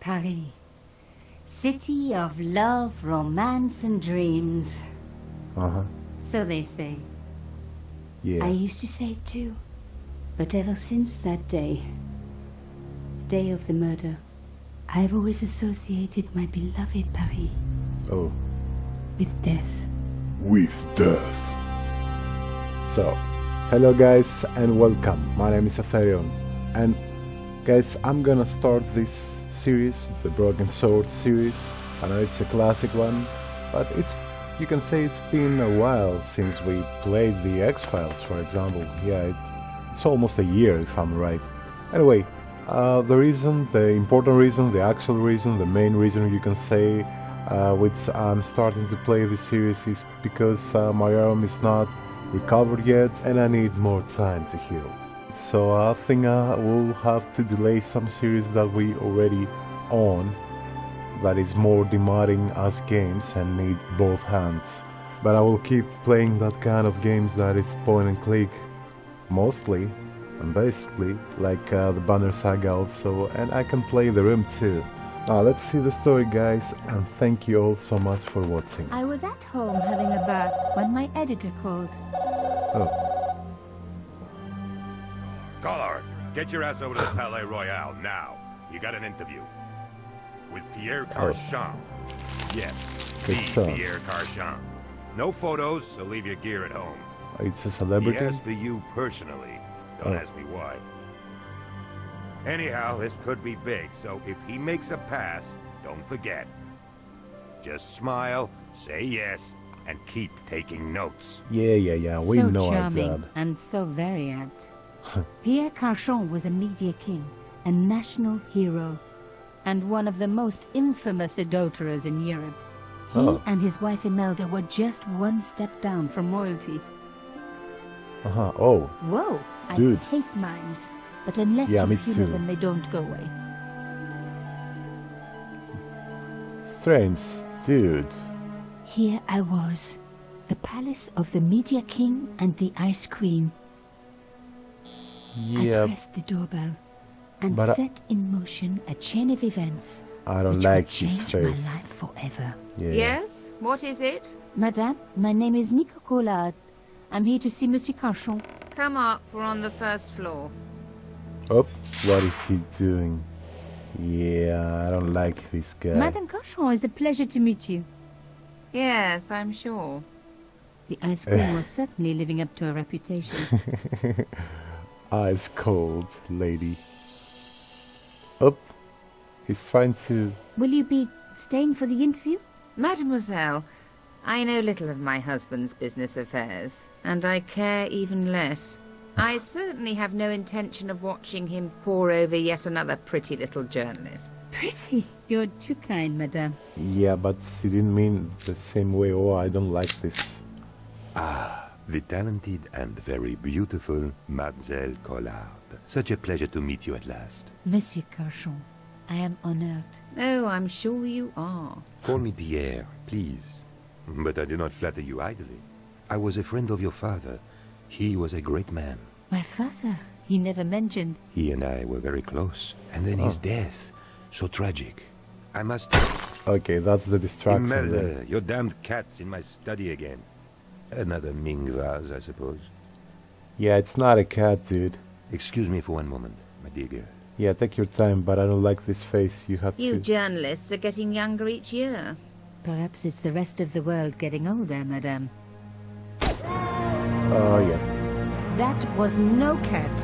Paris. City of love, romance, and dreams. Uh-huh. So they say. Yeah. I used to say it too. But ever since that day, the day of the murder, I've always associated my beloved Paris Oh. with death. With death. So, hello guys and welcome. My name is Sethaerion. And guys, I'm gonna start this series, the Broken Sword series. I know it's a classic one, but you can say it's been a while since we played the X-Files, for example. Yeah, it's almost a year if I'm right. Anyway, the important reason, the actual reason, the main reason you can say which I'm starting to play this series is because my arm is not recovered yet and I need more time to heal. So I think I will have to delay some series that we already own that is more demanding as games and need both hands. But I will keep playing that kind of games that is point and click mostly and basically, like the Banner Saga also, and I can play the Rim too. Now let's see the story guys, and thank you all so much for watching. I was at home having a bath when my editor called. Oh. Collard, get your ass over to the Palais Royal now. You got an interview. With Pierre Carchon. Yes, the Pierre Carchon. No photos, so leave your gear at home. It's a celebrity? He asked for you personally. Don't ask me why. Anyhow, this could be big, so if he makes a pass, don't forget. Just smile, say yes, and keep taking notes. Yeah, we so know our charming job. and so very apt. Pierre Carchon was a media king, a national hero, and one of the most infamous adulterers in Europe. He and his wife Imelda were just one step down from royalty. Oh. Whoa, Dude. I hate mines, but unless you humor them, they don't go away. Strange, dude. Here I was, the palace of the media king and the ice queen. Yeah. I pressed the doorbell and But set in motion a chain of events I don't which like would his change my face. life forever. Yeah. Yes? What is it? Madame, my name is Nico Collard. I'm here to see Monsieur Carchon. Come up, we're on the first floor. Oh, what is he doing? Yeah, I don't like this guy. Madame Carchon, it's a pleasure to meet you. Yes, I'm sure. The ice queen was certainly living up to her reputation. Ice cold lady. Oh, he's trying to... Will you be staying for the interview? Mademoiselle, I know little of my husband's business affairs, and I care even less. I certainly have no intention of watching him pore over yet another pretty little journalist. Pretty? You're too kind, madame. Yeah, but he didn't mean the same way. Oh, I don't like this. Ah, the talented and very beautiful Mademoiselle Collard. Such a pleasure to meet you at last. Monsieur Carchon, I am honored. Oh, I'm sure you are. Call me Pierre, please. But I do not flatter you idly. I was a friend of your father. He was a great man. My father, he never mentioned. He and I were very close. And then his death. So tragic. I must... Okay, that's the distraction there. Imelda, your damned cat's in my study again. Another Ming vase, I suppose. Yeah, it's not a cat, dude. Excuse me for one moment, my dear girl. Yeah, take your time, but I don't like this face. You have You to... journalists are getting younger each year. Perhaps it's the rest of the world getting older, madame. Oh, yeah. That was no cat.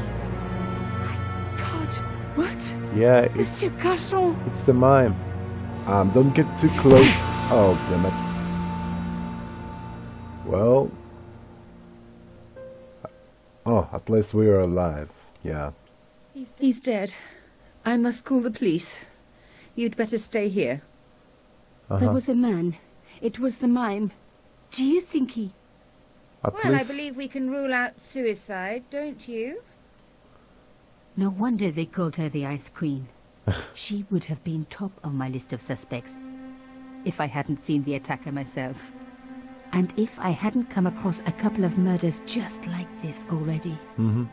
God, what? Yeah, it's... Monsieur Carchon! It's the mime. Don't get too close. Oh, damn it. Well... Oh, at least we are alive. Yeah. He's dead. I must call the police. You'd better stay here. There was a man. It was the mime. Do you think he... Well, I believe we can rule out suicide, don't you? No wonder they called her the Ice Queen. She would have been top of my list of suspects if I hadn't seen the attacker myself. And if I hadn't come across a couple of murders just like this already.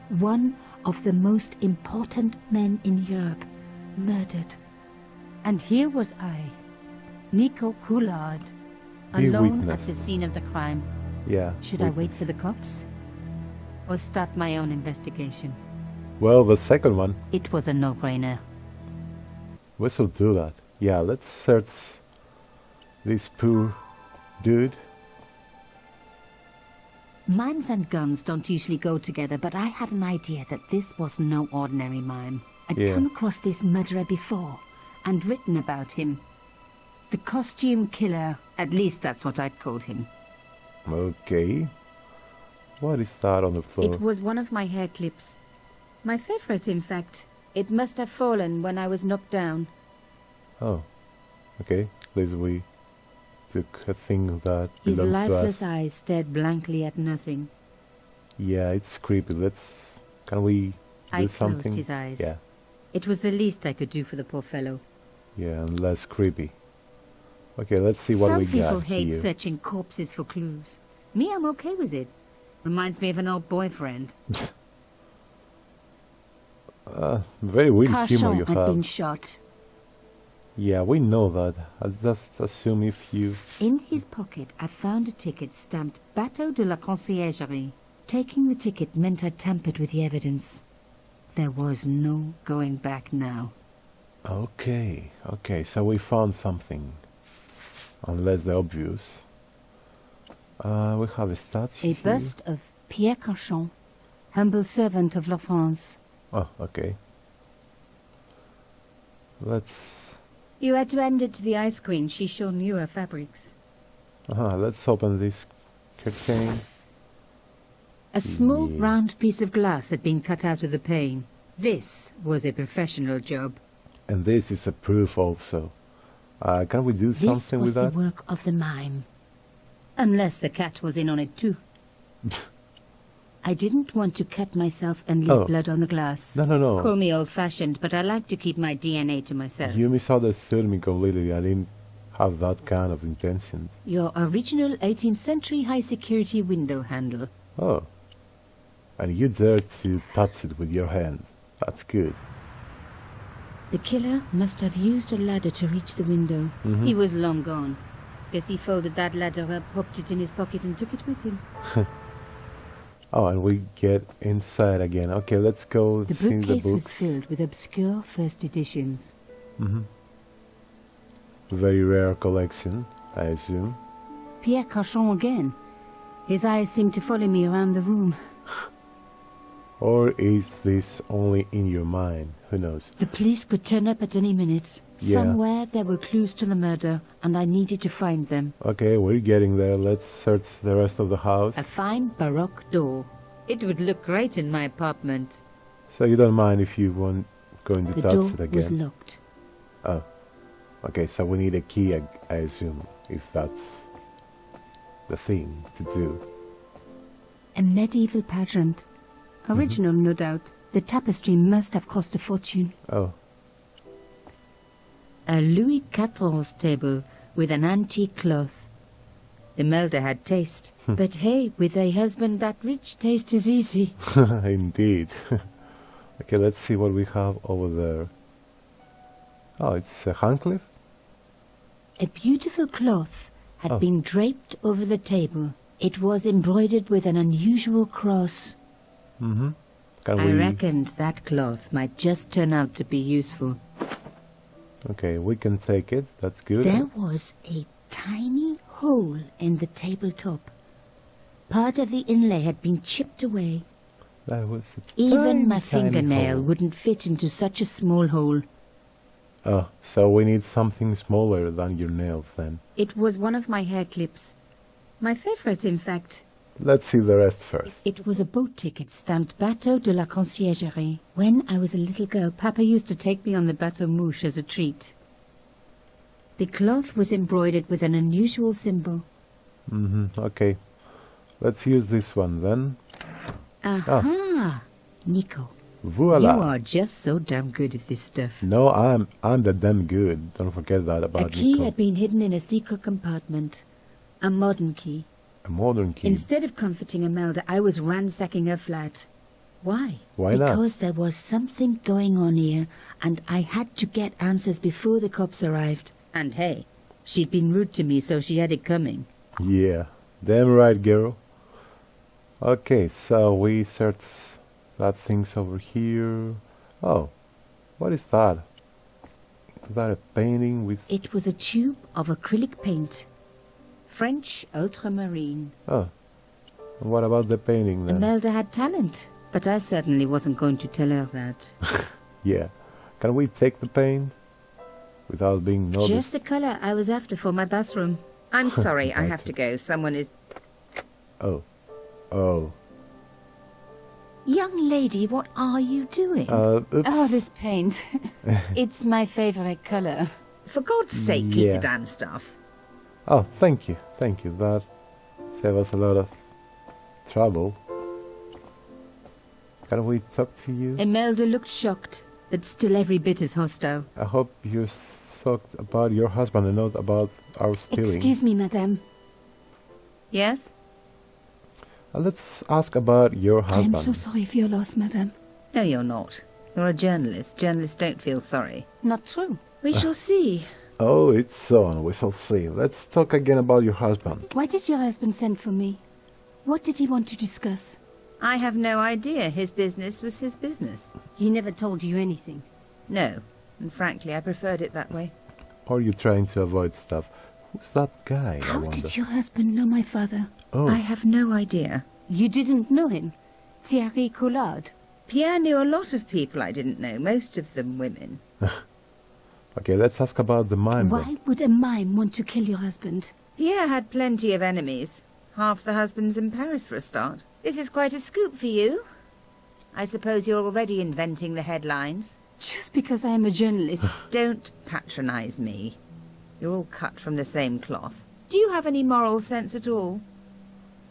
One of the most important men in Europe murdered. And here was I, Nico Coulard, Be alone at witnessed. the scene of the crime. Yeah. Should I wait witness. for the cops? Or start my own investigation? Well, the second one. It was a no-brainer. We should do that. Yeah, let's search this poor dude. Mimes and guns don't usually go together, but I had an idea that this was no ordinary mime. I'd Yeah. come across this murderer before, and written about him. The costume killer, at least that's what I'd called him. Okay. What is that on the floor? It was one of my hair clips. My favorite, in fact. It must have fallen when I was knocked down. Oh. Okay. At least we took a thing that His belongs to lifeless us. eyes stared blankly at nothing. Yeah, it's creepy. Can we I do closed something? his eyes. Yeah. It was the least I could do for the poor fellow. Yeah, and less creepy. Okay, let's see what Some we people got hate here. searching corpses for clues. Me, I'm okay with it. Reminds me of an old boyfriend. Very weird humor Carchon you had have. been shot. Yeah, we know that. I just assume if you... In his pocket, I found a ticket stamped Bateau de la Conciergerie. Taking the ticket meant I tampered with the evidence. There was no going back now. Okay, so we found something. Unless the obvious. We have a statue A here. bust of Pierre Carchon, humble servant of La France. Oh, okay. Let's... You had to hand it to the Ice Queen. She sure knew her fabrics. let's open this curtain. A small Yeah. round piece of glass had been cut out of the pane. This was a professional job. And this is a proof also. Can we do This something was with the that? work of the mime. Unless the cat was in on it too. I didn't want to cut myself and leave Oh. blood on the glass. No. Call me old-fashioned, but I like to keep my DNA to myself. You misunderstood me completely. I didn't have that kind of intention. Your original 18th century high-security window handle. Oh. And you dared to touch it with your hand. That's good. The killer must have used a ladder to reach the window. Mhm. He was long gone. Guess he folded that ladder up, popped it in his pocket and took it with him. Oh, and we get inside again. Okay, let's go The see the bookcase was books. filled with obscure first editions. Very rare collection, I assume. Pierre Carchon again. His eyes seemed to follow me around the room. Or is this only in your mind? Who knows? The police could turn up at any minute. Yeah. Somewhere there were clues to the murder, and I needed to find them. Okay, we're getting there. Let's search the rest of the house. A fine baroque door. It would look great in my apartment. So you don't mind if you want going to The touch door it was again? locked. Oh. Okay, so we need a key, I assume, if that's the thing to do. A medieval pageant. Original, no doubt. The tapestry must have cost a fortune. Oh. A Louis XIV table with an antique cloth. The Melder had taste. But hey, with a husband that rich, taste is easy. Indeed. Okay, let's see what we have over there. Oh, it's a handcliff? A beautiful cloth had Oh. been draped over the table. It was embroidered with an unusual cross. Mm-hmm. Can I we... reckoned that cloth might just turn out to be useful. Okay, we can take it. That's good. There was a tiny hole in the tabletop. Part of the inlay had been chipped away. That was a Even my tiny fingernail hole. wouldn't fit into such a small hole. Oh, so we need something smaller than your nails then. It was one of my hair clips. My favorite, in fact. Let's see the rest first. It was a boat ticket stamped Bateau de la Conciergerie. When I was a little girl, Papa used to take me on the Bateau Mouche as a treat. The cloth was embroidered with an unusual symbol. Mm-hmm. Okay. Let's use this one then. Aha! Nico, Voila! you are just so damn good at this stuff. No, I'm the damn good. Don't forget that A about key Nico. had been hidden in a secret compartment. A modern key. A modern key. Instead of comforting Imelda, I was ransacking her flat. Why? Why not? Because there was something going on here, and I had to get answers before the cops arrived. And hey, she'd been rude to me, so she had it coming. Yeah, damn right, girl. Okay, so we search that thing's over here. Oh, what is that? Is that a painting with... It was a tube of acrylic paint. French ultramarine. Oh, and what about the painting then? Imelda had talent, but I certainly wasn't going to tell her that. Yeah, can we take the paint? Without being noticed? Just the color I was after for my bathroom. I'm sorry, I have to go. Someone is... Oh. Oh. Young lady, what are you doing? Oops. Oh, this paint. It's my favorite color. For God's sake, keep Yeah. the damn stuff. Oh, thank you. Thank you. That saved us a lot of trouble. Can we talk to you? Imelda looked shocked, but still every bit as hostile. I hope you talked about your husband and not about our stealing. Excuse me, madame. Yes? Let's ask about your I am husband. so sorry for your loss, madame. No, you're not. You're a journalist. Journalists don't feel sorry. Not true. We shall see. Oh, it's on. We shall see. Let's talk again about your husband. Why did your husband send for me? What did he want to discuss? I have no idea. His business was his business. He never told you anything. No, and frankly, I preferred it that way. Or are you trying to avoid stuff? Who's that guy, I How wonder? did your husband know my father? Oh, I have no idea. You didn't know him? Thierry Collard? Pierre knew a lot of people I didn't know, most of them women. okay, let's ask about the mime then. Why would a mime want to kill your husband? Pierre had plenty of enemies. Half the husbands in Paris for a start. This is quite a scoop for you. I suppose you're already inventing the headlines. Just because I am a journalist. Don't patronize me. You're all cut from the same cloth. Do you have any moral sense at all?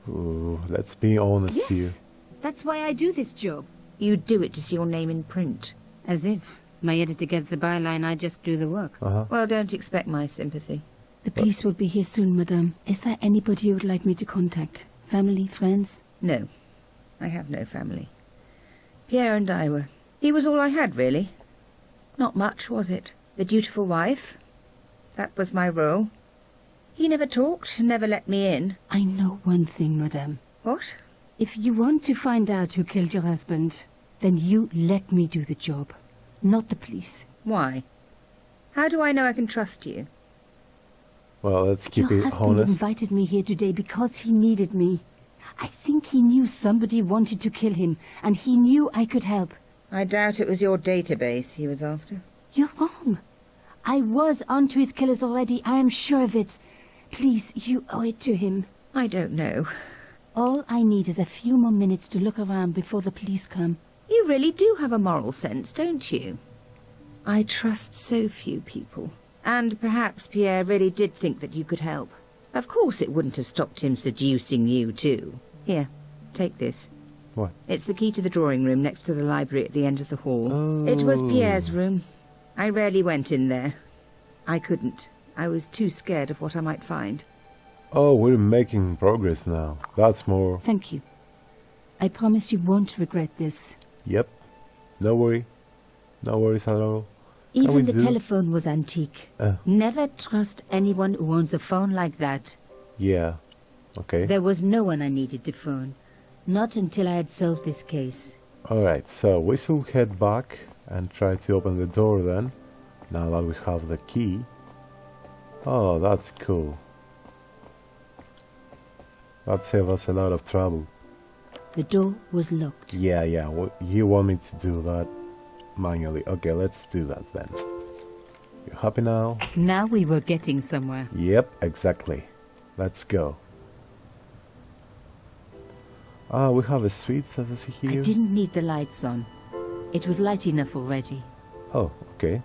Ooh, let's be honest here. Yes, that's why I do this job. You do it to see your name in print. As if my editor gets the byline, I just do the work. Uh-huh. Well, don't expect my sympathy. The police will be here soon, madame. Is there anybody you would like me to contact? Family, friends? No, I have no family. Pierre and I were... He was all I had, really. Not much, was it? The dutiful wife. That was my role. He never talked, never let me in. I know one thing, madame. What? If you want to find out who killed your husband, then you let me do the job, not the police. Why? How do I know I can trust you? Well, let's keep Your it husband honest. invited me here today because he needed me. I think he knew somebody wanted to kill him, and he knew I could help. I doubt it was your database he was after. You're wrong. I was onto his killers already, I am sure of it. Please, you owe it to him. I don't know. All I need is a few more minutes to look around before the police come. You really do have a moral sense, don't you? I trust so few people. And perhaps Pierre really did think that you could help. Of course it wouldn't have stopped him seducing you, too. Here, take this. What? It's the key to the drawing room next to the library at the end of the hall. It was Pierre's room. I rarely went in there. I couldn't. I was too scared of what I might find. Oh, we're making progress now. That's more... Thank you. I promise you won't regret this. Yep. No worry. No worries at all. we Even the do- telephone was antique. Never trust anyone who owns a phone like that. Yeah. Okay. There was no one I needed to phone. Not until I had solved this case. Alright, so we should head back and try to open the door then. Now that we have the key. Oh, that's cool. That saved us a lot of trouble. The door was locked. Yeah, you want me to do that manually. Okay, let's do that then. You happy now? Now we were getting somewhere. Yep, exactly. Let's go. Ah, we have a suite, as I see I here. didn't need the lights on. It was light enough already. Oh, okay.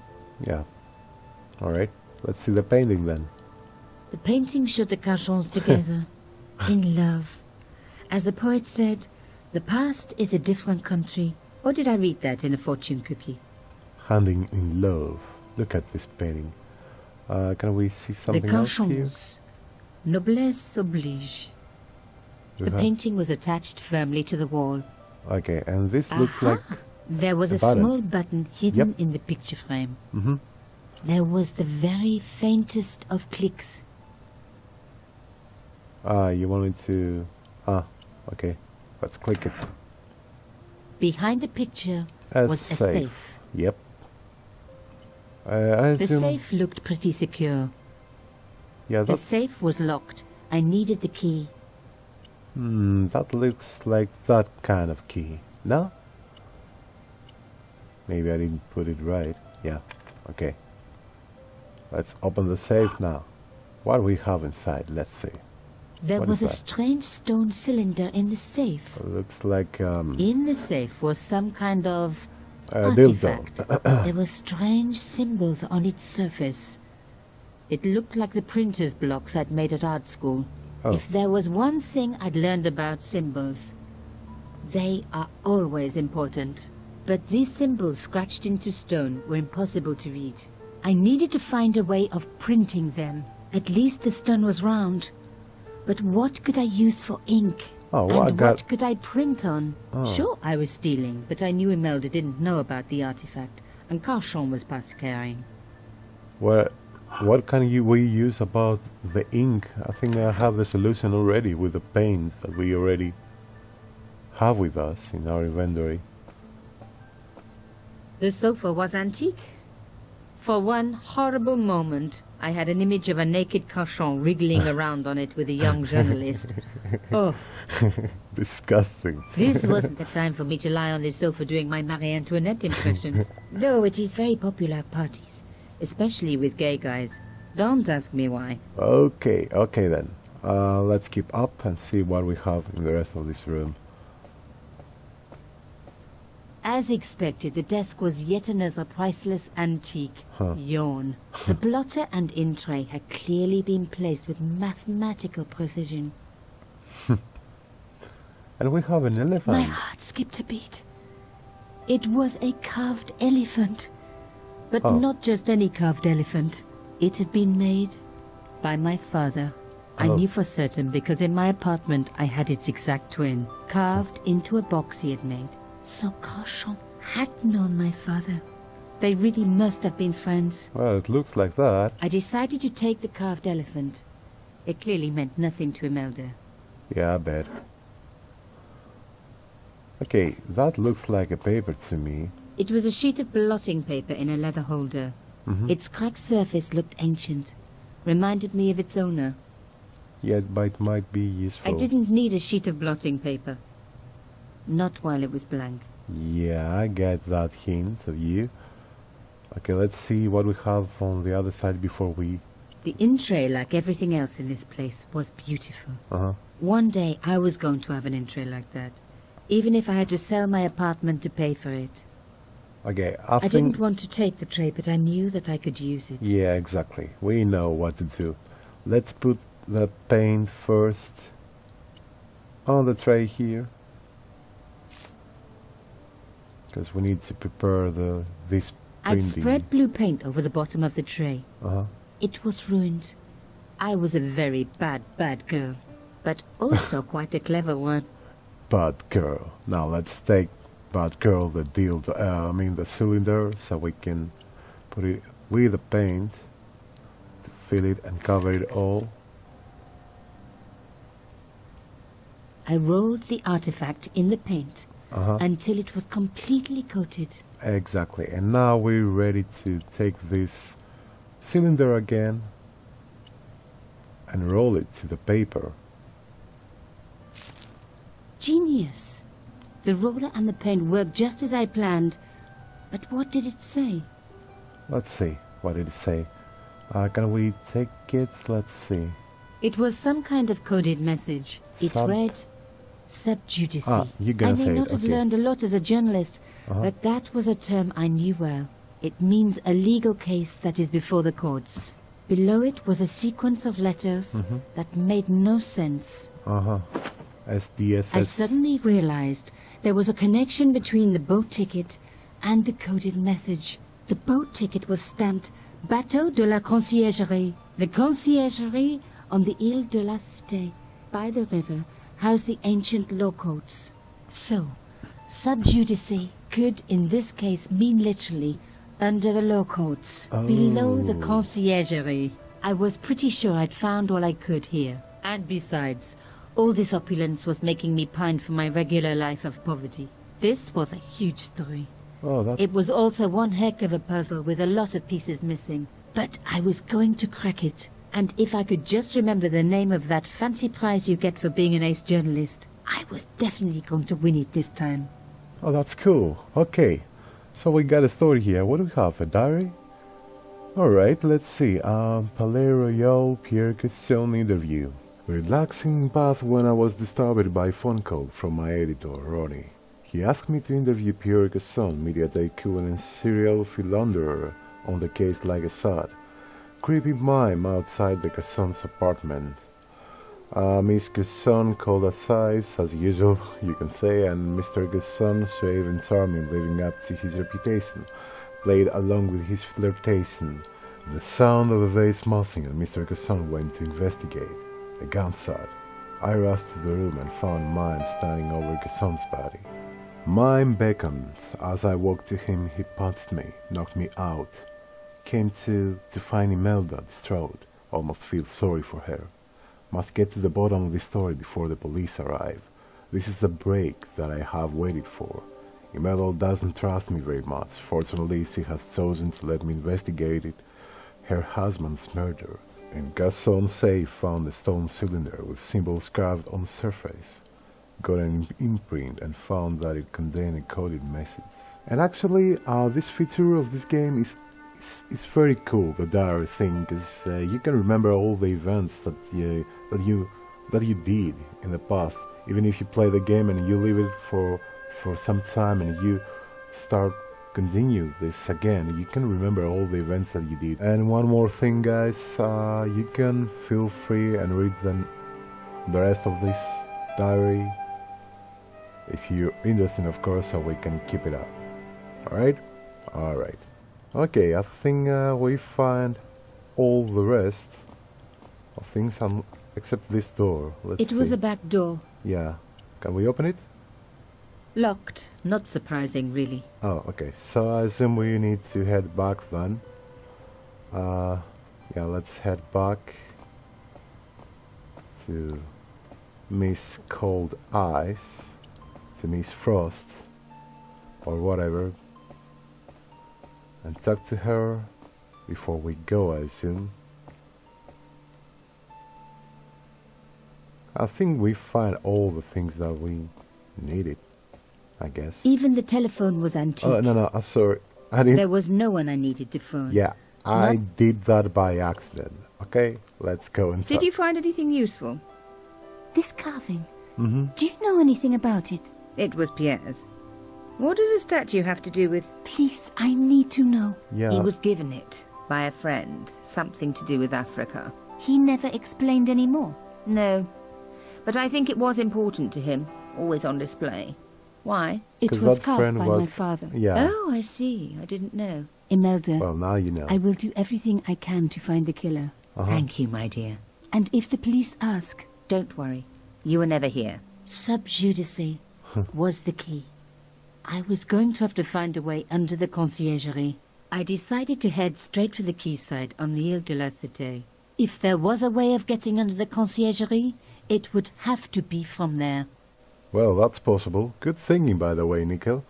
Yeah. Alright, let's see the painting then. The painting showed the Cachons together, in love. As the poet said, the past is a different country. Or did I read that in a fortune cookie? Handing in love. Look at this painting. Can we see The something else here? Cachons. Noblesse oblige. We The have- painting was attached firmly to the wall. Okay, and this looks like... There was a button. small button hidden Yep. in the picture frame. Mm-hmm. There was the very faintest of clicks. You wanted to... okay. Let's click it. Behind the picture was a safe. Yep. I The assume... safe looked pretty secure. Yeah, The that's... safe was locked. I needed the key. that looks like that kind of key. No? Maybe I didn't put it right. Yeah. Okay. Let's open the safe now. What do we have inside? Let's see. There What was is a that? strange stone cylinder in the safe. Looks like In the safe was some kind of a dildo. artifact. There were strange symbols on its surface. It looked like the printer's blocks I'd made at art school. Oh. If there was one thing I'd learned about symbols, they are always important. But these symbols scratched into stone were impossible to read. I needed to find a way of printing them. At least the stone was round. But what could I use for ink? Oh, well, I and got- what could I print on? Oh. Sure, I was stealing, but I knew Imelda didn't know about the artifact, and Carchon was past carrying. Well, what can we use about the ink? I think I have the solution already with the paint that we already have with us in our inventory. The sofa was antique. For one horrible moment, I had an image of a naked Carchon wriggling around on it with a young journalist. Oh, Disgusting. this wasn't the time for me to lie on this sofa doing my Marie Antoinette impression. Though it is very popular at parties, especially with gay guys. Don't ask me why. Okay, okay then. Let's keep up and see what we have in the rest of this room. As expected, the desk was yet another priceless antique. Huh. Yawn. The blotter and in tray had clearly been placed with mathematical precision. And we have an My elephant. heart skipped a beat. It was a carved elephant. But Oh. not just any carved elephant. It had been made by my father. I Oh. knew for certain because in my apartment I had its exact twin, carved into a box he had made. So Carchon had known my father. They really must have been friends. Well, it looks like that. I decided to take the carved elephant. It clearly meant nothing to Imelda. Yeah, I bet. Okay, that looks like a paper to me. It was a sheet of blotting paper in a leather holder. Mhm. Its cracked surface looked ancient. Reminded me of its owner. Yeah, but it might be useful. I didn't need a sheet of blotting paper. Not while it was blank. Yeah, I get that hint of you. Okay, let's see what we have on the other side before we... The in-tray, like everything else in this place, was beautiful. Uh-huh. One day I was going to have an in-tray like that. Even if I had to sell my apartment to pay for it. Okay, I think... didn't want to take the tray, but I knew that I could use it. Yeah, exactly. We know what to do. Let's put the paint first on the tray here. Because we need to prepare this I'd printing. spread blue paint over the bottom of the tray. Uh-huh. It was ruined. I was a very bad girl. But also quite a clever one. Bad girl. Now let's take bad girl the the cylinder, so we can put it with the paint to fill it and cover it all. I rolled the artifact in the paint Uh-huh. until it was completely coated. Exactly. And now we're ready to take this cylinder again and roll it to the paper. Genius! The roller and the paint worked just as I planned. But what did it say? Let's see. What did it say? Can we take it? Let's see. It was some kind of coded message. It Sub- read, sub judice. you're I gonna may say it, not have okay. learned a lot as a journalist, Uh-huh. but that was a term I knew well. It means a legal case that is before the courts. Below it was a sequence of letters Mm-hmm. that made no sense. Uh-huh. SDSS. I suddenly realized there was a connection between the boat ticket and the coded message. The boat ticket was stamped Bateau de la Conciergerie. The Conciergerie on the Ile de la Cité, by the river, housed the ancient law courts. So, Sub judice could, in this case, mean literally under the law courts, below the conciergerie. I was pretty sure I'd found all I could here. And besides, all this opulence was making me pine for my regular life of poverty. This was a huge story. Oh, It was also one heck of a puzzle with a lot of pieces missing. But I was going to crack it. And if I could just remember the name of that fancy prize you get for being an ace journalist, I was definitely going to win it this time. Oh, that's cool. Okay, so we got a story here. What do we have? A diary? Alright, let's see. Palais Royal, Pierre Question interview. Relaxing bath when I was disturbed by a phone call from my editor, Ronnie. He asked me to interview Pierre Casson, media tycoon and serial philanderer, on the case like Assad. Creepy mime outside the Casson's apartment. Miss Casson called aside, as usual, you can say, and Mr. Casson, suave and charming, living up to his reputation, played along with his flirtation. The sound of a vase smashing, and Mr. Casson went to investigate. A gunshot. I rushed to the room and found Mime standing over Casson's body. Mime beckoned. As I walked to him, he punched me, knocked me out. Came to find Imelda, distraught. Almost feel sorry for her. Must get to the bottom of this story before the police arrive. This is the break that I have waited for. Imelda doesn't trust me very much. Fortunately, she has chosen to let me investigate it. Her husband's murder. In Casson's safe found a stone cylinder with symbols carved on the surface. Got an imprint and found that it contained a coded message. And actually, this feature of this game is very cool, the diary thing, because you can remember all the events that you did in the past. Even if you play the game and you leave it for some time and you continue this again, you can remember all the events that you did. And one more thing, guys, you can feel free and read the rest of this diary if you're interested, of course, so we can keep it up. Alright? Alright. Okay, I think we find all the rest of things except this door. Let's see. It was a back door. Yeah. Can we open it? Locked. Not surprising, really. Oh, okay. So I assume we need to head back then. Yeah, let's head back to Miss Cold Ice, to Miss Frost, or whatever, and talk to her before we go, I assume. I think we find all the things that we needed, I guess. Even the telephone was antique. Oh, no, sorry. I didn't... There was no one I needed to phone. Yeah, I did that by accident. Okay, let's go and Did you find anything useful? This carving. Do you know anything about it? It was Pierre's. What does the statue have to do with... Please, I need to know. Yeah. He was given it by a friend. Something to do with Africa. He never explained any more. No. But I think it was important to him. Always on display. Why? It 'Cause was that carved friend by was- my father. Yeah. Oh, I see. I didn't know. Imelda, Well, now you know. I will do everything I can to find the killer. Thank you, my dear. And if the police ask, Don't worry. You were never here. sub judice was the key. I was going to have to find a way under the conciergerie. I decided to head straight for the quayside on the Ile de la Cité. If there was a way of getting under the conciergerie, it would have to be from there. Well, that's possible. Good thinking, by the way, Nico.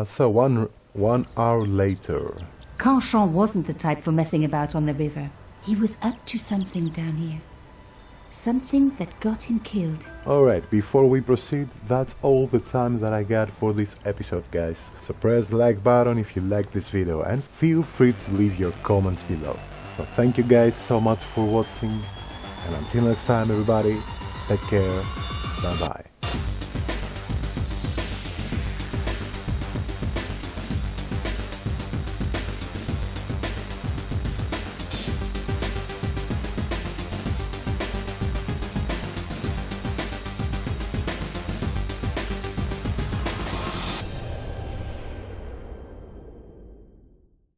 So one hour later. Canchon wasn't the type for messing about on the river. He was up to something down here. Something that got him killed. Alright, before we proceed, that's all the time that I got for this episode, guys. So press the like button if you liked this video and feel free to leave your comments below. So thank you guys so much for watching, and until next time everybody, take care, bye bye.